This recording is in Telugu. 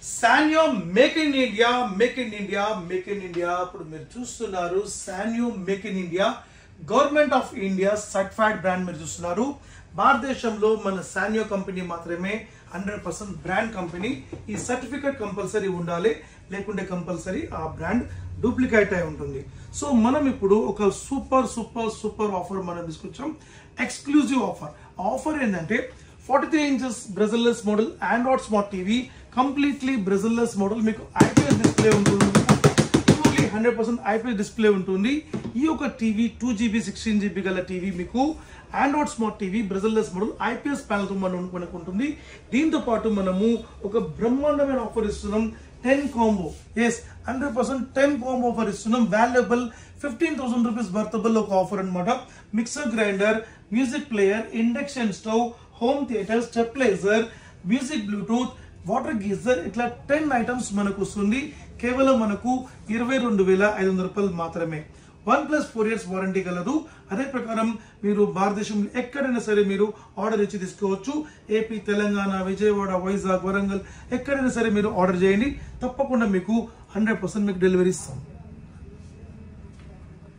Sanyo Make in India, Make in India, Make in India. ఇప్పుడు మీరు చూస్తున్నారు Sanyo Make in India, government of India certified brand మీరు చూస్తున్నారు. భారతదేశంలో మన Sanyo కంపెనీ మాత్రమే 100% బ్రాండ్ కంపెనీ. ఈ సర్టిఫికేట్ కంపల్సరీ ఉండాలి, లేకుంటే కంపల్సరీ ఆ బ్రాండ్ డూప్లికేట్ అయి ఉంటుంది. సో మనం ఇప్పుడు ఒక సూపర్ సూపర్ సూపర్ ఆఫర్ మనం తీసుకొచ్చాం, ఎక్స్క్లూజివ్ ఆఫర్. ఆఫర్ ఏంటంటే 43 inches బ్రెజిల్లెస్ model Android smart TV, completely బ్రెజిల్లెస్ model, మీకు ఐపీఎస్ డిస్ప్లే ఉంటుంది, 100% ఐపీఎస్ డిస్ప్లే ఉంటుంది. ఈ యొక్క టీవీ 2GB 16GB గల టీవీ మీకు Android smart TV బ్రెజిల్లెస్ model IPS panel తో మనకు ఉంటుంది. దీంతో పాటు మనము ఒక బ్రహ్మాండమైన ఆఫర్ ఇస్తున్నాం, 10 కాంబో. ఎస్, 100% 10 కాంబో ఆఫర్ ఇస్తున్నాం. వాల్యుబుల్ 15,000 రూపీస్ వర్తబుల్ ఒక ఆఫర్ అనమాట. Mixer grinder, music player, induction stove, home theatre, stabiliser, music Bluetooth, water geyser, ఇట్లా 10 ఐటమ్స్ మనకు వస్తుంది. కేవలం మనకు 22,500 రూపాయలు మాత్రమే. 1+4 years వారంటీ కలదు. అదే ప్రకారం మీరు భారతదేశంలో ఎక్కడైనా సరే మీరు ఆర్డర్ ఇచ్చి తీసుకోవచ్చు. ఏపీ, తెలంగాణ, విజయవాడ, వైజాగ్, వరంగల్ ఎక్కడైనా సరే మీరు ఆర్డర్ చేయండి, తప్పకుండా మీకు 100% మీకు డెలివరీ ఇస్తాం.